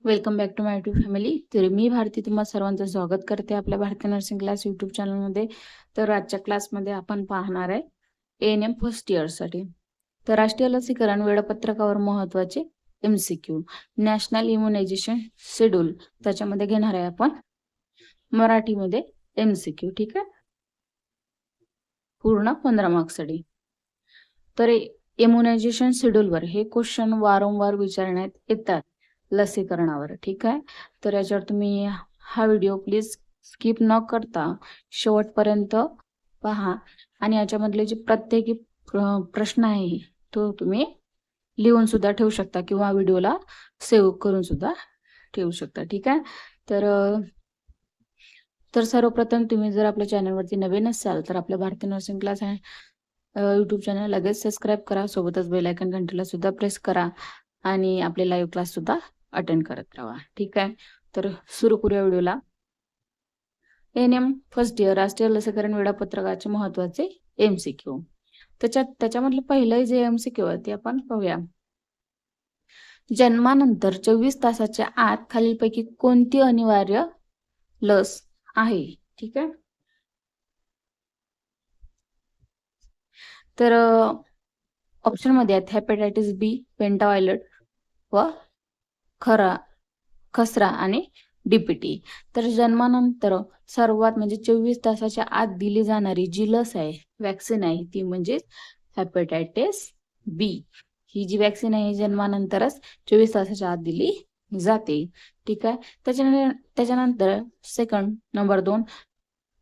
Welcome back to my YouTube family. तर मी भारती तुम्हा सर्वांचं स्वागत करते आपल्या भारती नर्सिंग क्लास यूट्यूब चॅनलमध्ये. तर आजच्या क्लासमध्ये आपण पाहणार आहे ANM फर्स्ट इयरसाठी. तर राष्ट्रीय लसीकरण वेळापत्रकावर महत्त्वाचे MCQ, नॅशनल इम्युनायझेशन शेड्यूल त्याच्यामध्ये घेणार आहे आपण मराठीमध्ये MCQ. ठीक आहे, पूर्ण 15 मार्क्ससाठी. तर इम्युनायझेशन शेड्यूलवर हे क्वेश्चन वारंवार विचारण्यात येतात लसीकरणावर. ठीक आहे, तर याच्यावर तुम्ही हा व्हिडिओ प्लीज स्किप न करता शेवटपर्यंत पहा आणि याच्यामधले जे प्रत्येकी प्रश्न आहे तो तुम्ही लिहून सुद्धा ठेवू शकता किंवा व्हिडिओला सेव्ह करून सुद्धा ठेवू शकता. ठीक आहे, तर सर्वप्रथम तुम्ही जर आपल्या चॅनलवरती नवीन असाल तर आपल्या Bharati nursing class YouTube channel लगेच सबस्क्राईब करा, सोबतच बेल आयकन घंटेला सुद्धा प्रेस करा आणि आपले लाईव्ह क्लास सुद्धा अटेंड करत राहा. ठीक आहे, तर सुरू करूया व्हिडिओला. ANM फर्स्ट इयर राष्ट्रीय लसीकरण वेळापत्रकाचे महत्वाचे MCQ. त्याच्यामधलं पहिलं जे MCQ आहे ते आपण पाहूया. जन्मानंतर 24 तासाच्या आत खालीलपैकी कोणती अनिवार्य लस आहे? ठीक आहे, तर ऑप्शन मध्ये आहेत हेपॅटायटिस B, पेंटावायलेट व खसरा आणि DPT. तर जन्मानंतर सर्वात म्हणजे 24 तासाच्या आत दिली जाणारी जी लस आहे, वॅक्सिन आहे, ती म्हणजे हेपॅटायटिस B. ही जी वॅक्सिन आहे जन्मानंतरच 24 तासाच्या आत दिली जाते. ठीक आहे, त्याच्यानंतर सेकंड नंबर 2,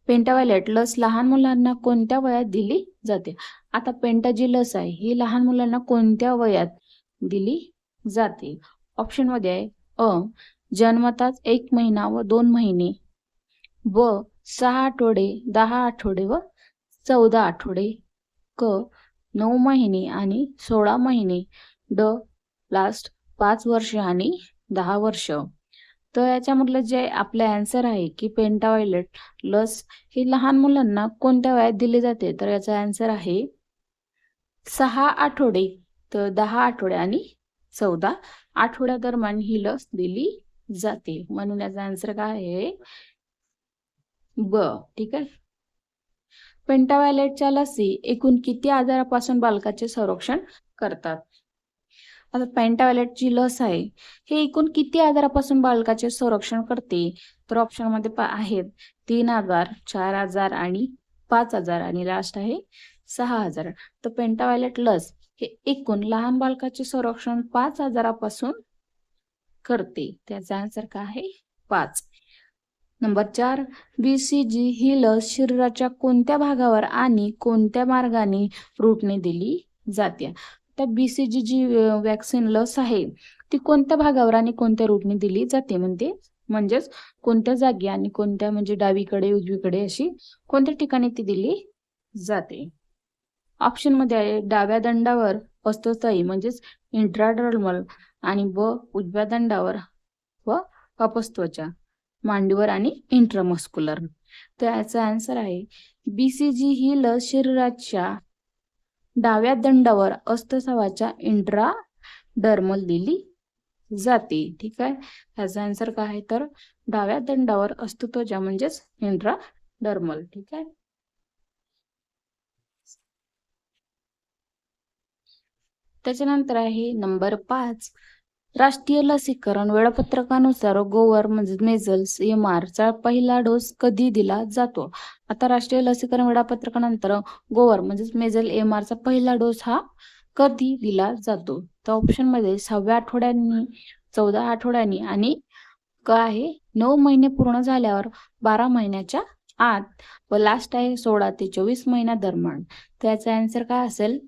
पेंटावायलेट लस लहान मुलांना कोणत्या वयात दिली जाते? आता पेंटा जी लस आहे ही लहान मुलांना कोणत्या वयात दिली जाते? ऑप्शन मध्ये आहे जन्मताच 1 महिना व 2 महिने, व 6 आठवडे, 10 आठवडे व 14 आठवडे, 9 महिने आणि 16 महिने, लास्ट 5 वर्ष आणि 10 वर्ष. तर याच्यामधलं जे आपलं आन्सर आहे की पेंटावायलेट लस ही लहान मुलांना कोणत्या वयात दिली जाते, तर याचा आन्सर आहे 6 आठवडे, तर 10 आठवडे आणि 14 आठवड्या दरम्यान ही लस दिली जाते. म्हणून याचा आन्सर काय आहे? ब. ठीक आहे, पेंटावायलेटच्या लसी एकूण किती आजारापासून बालकाचे संरक्षण करतात? आता पेंटावायलेटची लस आहे हे एकूण किती आजारापासून बालकाचे संरक्षण करते? तर ऑप्शन मध्ये आहेत 3,000, 4,000 आणि 5,000 आणि लास्ट आहे 6,000. तर पेंटावायलेट लस हे एकूण लहान बालकाचे संरक्षण 5,000पासून करते. त्याचा आन्सर काय आहे? 5. नंबर 4, BCG ही लस शरीराच्या कोणत्या भागावर आणि कोणत्या मार्गाने रूटने दिली जाते? तर BCG जी वॅक्सिन लस आहे ती कोणत्या भागावर आणि कोणत्या रूटने दिली जाते म्हणजेच कोणत्या जागी आणि कोणत्या म्हणजे डावीकडे उजवीकडे अशी कोणत्या ठिकाणी ती दिली जाते? ऑप्शन मध्ये आहे डाव्या दंडावर अस्थस्थायी म्हणजेच इंट्राडर्मल आणि उजव्या दंडावर व अपस्थत्वचा मांडीवर आणि इंट्रामस्क्युलर. तर याचा आन्सर आहे BCG ही लस शरीराच्या डाव्या दंडावर अस्थस्थावाच्या इंट्राडर्मल दिली जाते. ठीक आहे, याचा आन्सर काय आहे? तर डाव्या दंडावर अस्थत्वचा म्हणजेच इंट्राडर्मल. ठीक आहे, त्याच्यानंतर आहे नंबर 5, राष्ट्रीय लसीकरण वेळापत्रकानुसार गोवर म्हणजे मेझल्स MR चा पहिला डोस कधी दिला जातो? आता राष्ट्रीय लसीकरण वेळापत्रकानंतर गोवर म्हणजे मेझल MR चा पहिला डोस हा कधी दिला जातो? तर ऑप्शन मध्ये 6व्या आठवड्यांनी, 14 आठवड्यांनी आणि काय आहे 9 महिने पूर्ण झाल्यावर 12 महिन्याच्या आत व लास्ट आहे 16 ते 24 महिन्या दरम्यान. त्याचा आन्सर काय असेल?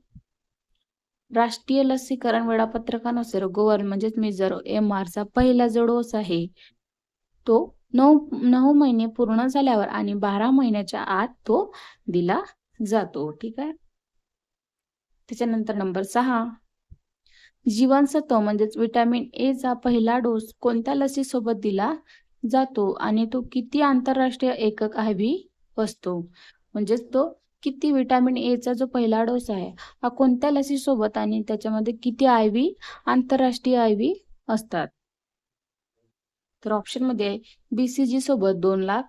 राष्ट्रीय लसीकरण वेळापत्रकानुसार गोवर म्हणजेच मेजर MR चा पहिला जो डोस आहे तो 9 महिने पूर्ण झाल्यावर आणि 12 महिन्याच्या आत तो दिला जातो. ठीक आहे, त्याच्यानंतर नंबर 6, जीवनसत्व म्हणजेच विटॅमिन A चा पहिला डोस कोणत्या लसीसोबत दिला जातो आणि तो किती आंतरराष्ट्रीय एकक IV असतो? म्हणजेच तो किती विटॅमिन A चा जो पहिला डोस आहे हा कोणत्या लसीसोबत आणि त्याच्यामध्ये किती आंतरराष्ट्रीय IV असतात? तर ऑप्शन मध्ये आहे BCG सोबत 2 लाख,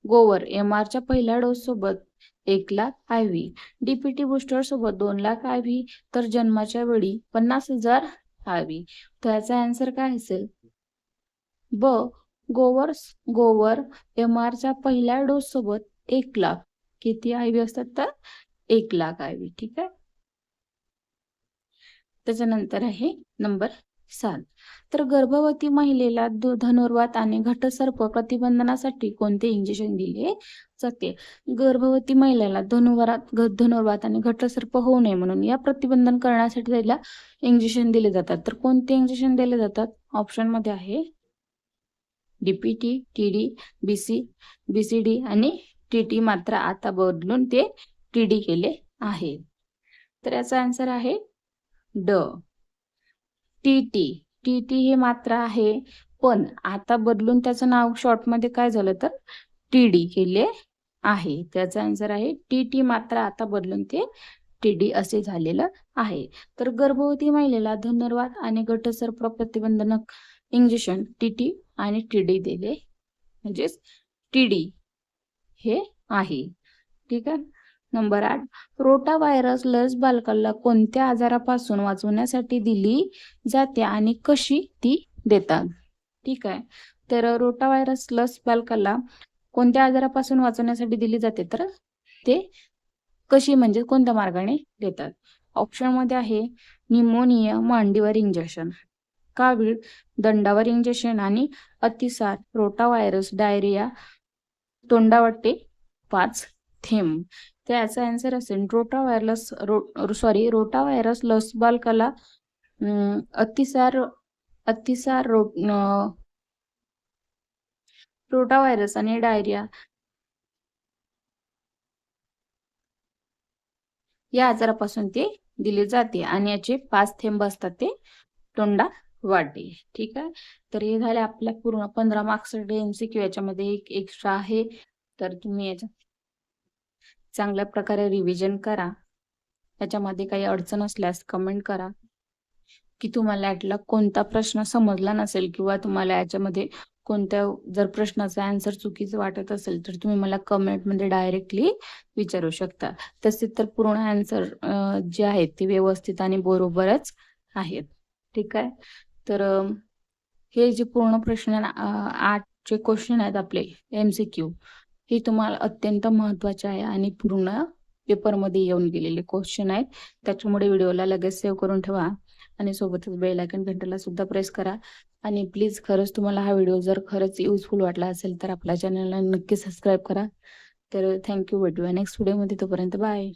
गोवर MRच्या पहिल्या डोस सोबत 1 लाख IV, DPT बूस्टर सोबत 2 लाख IV, तर जन्माच्या वेळी 50,000 IV. तर याचा आन्सर काय असेल? ब गोवर MRच्या पहिल्या डोस सोबत 1 लाख. किती IV असतात? तर 1 लाख IV. ठीक आहे. त्याच्यानंतर आहे नंबर 7. तर गर्भवती महिलेला धनुर्वात आणि घटसर्प प्रतिबंधनासाठी कोणते इंजेक्शन दिले जाते? गर्भवती महिलेला धनुर्वात आणि घटसर्प होऊ नये म्हणून या प्रतिबंधन करण्यासाठी त्याला इंजेक्शन दिले जातात. तर कोणते इंजेक्शन दिले जातात? ऑप्शन मध्ये आहे DPT, TD, BCD आणि TT. मात्र आता बदलून ते TD केले आहे. तर याचा आन्सर आहे ड. TT हे मात्र आहे, पण आता बदलून त्याचं नाव शॉर्ट मध्ये काय झालं तर TD केले आहे. त्याचा आन्सर आहे TT. मात्र आता बदलून ते TD असे झालेलं आहे. तर गर्भवती महिलेला धनुर्वात आणि घटसर्प प्रतिबंधक इंजेक्शन TT आणि TD दिले, म्हणजेच TD हे आहे. ठीक आहे. नंबर 8. रोटा व्हायरस लस बालकाला कोणत्या आजारापासून वाचवण्यासाठी दिली जाते आणि कशी ती देतात? ठीक आहे. तर रोटा व्हायरस लस बालकाला कोणत्या आजारापासून वाचवण्यासाठी दिली जाते, तर ते कशी म्हणजे कोणत्या मार्गाने देतात? ऑप्शन मध्ये आहे निमोनिया मांडीवर इंजेक्शन, कावीळ दंडावर इंजेक्शन आणि अतिसार रोटा व्हायरस डायरिया तोंडावाटे 5 थेंब. त्याचा आन्सर असेल रोटा व्हायरस लस बालकाला अतिसार रोटा व्हायरस आणि डायरिया या आजारापासून ते दिले जाते आणि याचे 5 थेंब असतात ते तोंडा वाटे. ठीक आहे. तर हे झाले आपल्या पूर्ण 15 मार्क्ससाठी MCQ. याच्यामध्ये एक एक्स्ट्रा आहे, तर तुम्ही याच्या चांगल्या प्रकारे रिव्हिजन करा. याच्यामध्ये काही अडचण असल्यास कमेंट करा की तुम्हाला यातला कोणता प्रश्न समजला नसेल किंवा तुम्हाला याच्यामध्ये कोणत्या जर प्रश्नाचा आन्सर चुकीचं वाटत असेल तर तुम्ही मला कमेंटमध्ये डायरेक्टली विचारू शकता. तसे तर पूर्ण आन्सर जे आहेत ते व्यवस्थित आणि बरोबरच आहेत. ठीक आहे. तर हे जे पूर्ण प्रश्न 8 जे क्वेश्चन आहेत आपले MCQ, हे तुम्हाला अत्यंत महत्त्वाचे आहे आणि पूर्ण पेपरमध्ये येऊन गेलेले क्वेश्चन आहेत. त्याच्यामुळे व्हिडिओला लगेच सेव्ह करून ठेवा आणि सोबतच बेल आयकॉन घंटेला सुद्धा प्रेस करा. आणि प्लीज खरंच तुम्हाला हा व्हिडिओ जर खरंच युजफुल वाटला असेल तर आपल्या चॅनलला नक्की सबस्क्राईब करा. तर थँक्यू. भेटूया नेक्स्ट व्हिडिओमध्ये. तोपर्यंत बाय.